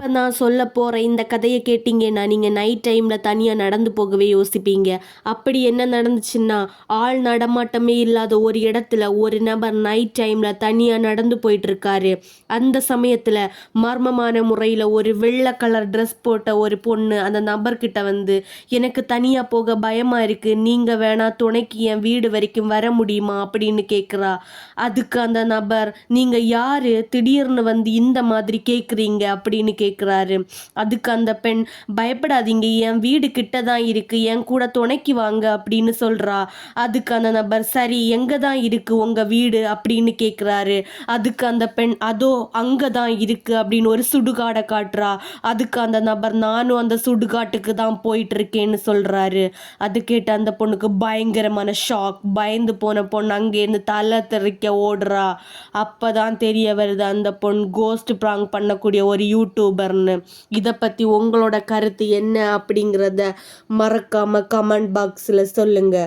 இப்போ நான் சொல்ல போகிற இந்த கதையை கேட்டிங்கன்னா நீங்கள் நைட் டைமில் தனியாக நடந்து போகவே யோசிப்பீங்க. அப்படி என்ன நடந்துச்சுன்னா, ஆள் நடமாட்டமே இல்லாத ஒரு இடத்துல ஒரு நபர் நைட் டைமில் தனியாக நடந்து போயிட்டுருக்காரு. அந்த சமயத்தில் மர்மமான முறையில் ஒரு வெள்ளை கலர் ட்ரெஸ் போட்ட ஒரு பொண்ணு அந்த நபர்கிட்ட வந்து, எனக்கு தனியாக போக பயமாக இருக்குது, நீங்கள் வேணா துணைக்கு என் வீடு வரைக்கும் வர முடியுமா அப்படின்னு கேட்குறா. அதுக்கு அந்த நபர், நீங்கள் யார், திடீர்னு வந்து இந்த மாதிரி கேட்குறீங்க அப்படின்னு கேட்குறாரு. அதுக்கு அந்த பெண், பயப்படாதீங்க, என் வீடு கிட்ட தான் இருக்கு, என் கூட துணைக்கு வாங்க அப்படின்னு சொல்றா. அதுக்கு அந்த நபர், சரி எங்க தான் இருக்கு உங்க வீடு அப்படின்னு கேட்குறாரு. அதுக்கு அந்த பெண், அதோ அங்கே தான் இருக்கு அப்படின்னு ஒரு சுடுகாடை காட்டுறா. அதுக்கு அந்த நபர், நானும் அந்த சுடுகாட்டுக்கு தான் போயிட்டு இருக்கேன்னு சொல்றாரு. அது கேட்ட அந்த பொண்ணுக்கு பயங்கரமான ஷாக். பயந்து போன பொண்ணு அங்கேருந்து தலை தெறிக்க ஓடுறா. அப்பதான் தெரிய வருது அந்த பொண்ணு கோஸ்ட் ப்ராங்க் பண்ணக்கூடிய ஒரு யூடியூபர்னு. இதை பற்றி உங்களோட கருத்து என்ன அப்படிங்கிறத மறக்காம கமெண்ட் பாக்ஸில் சொல்லுங்க.